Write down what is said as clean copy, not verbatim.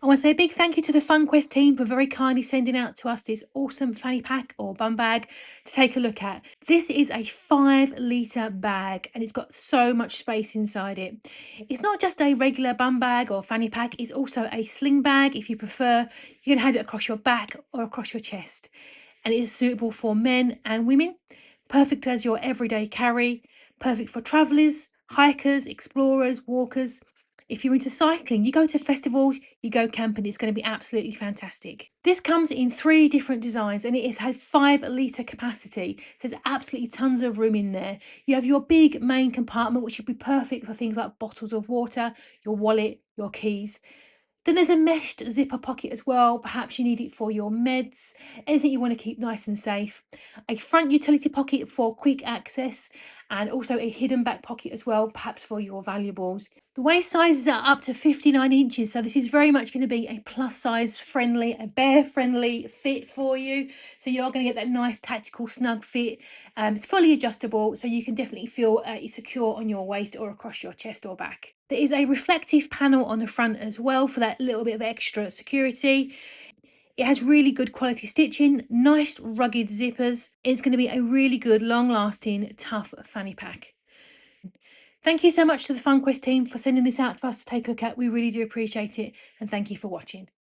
I want to say a big thank you to the FunQuest team for very kindly sending out to us this awesome fanny pack or bum bag to take a look at. This is a 5 litre bag and it's got so much space inside it. It's not just a regular bum bag or fanny pack, it's also a sling bag if you prefer. You can have it across your back or across your chest. And it is suitable for men and women, perfect as your everyday carry, perfect for travellers, hikers, explorers, walkers. If you're into cycling, you go to festivals, you go camping, it's going to be absolutely fantastic. This comes in 3 different designs and it has 5 litre capacity. So there's absolutely tons of room in there. You have your big main compartment, which would be perfect for things like bottles of water, your wallet, your keys. Then there's a meshed zipper pocket as well. Perhaps you need it for your meds, anything you want to keep nice and safe. A front utility pocket for quick access and also a hidden back pocket as well, perhaps for your valuables. The waist sizes are up to 59 inches, so this is very much going to be a plus size friendly, a bear friendly fit for you. So you are going to get that nice tactical snug fit. It's fully adjustable, so you can definitely feel secure on your waist or across your chest or back. There is a reflective panel on the front as well for that little bit of extra security. It has really good quality stitching, nice rugged zippers. It's going to be a really good, long-lasting, tough fanny pack. Thank you so much to the FunQuest team for sending this out for us to take a look at. We really do appreciate it, and thank you for watching.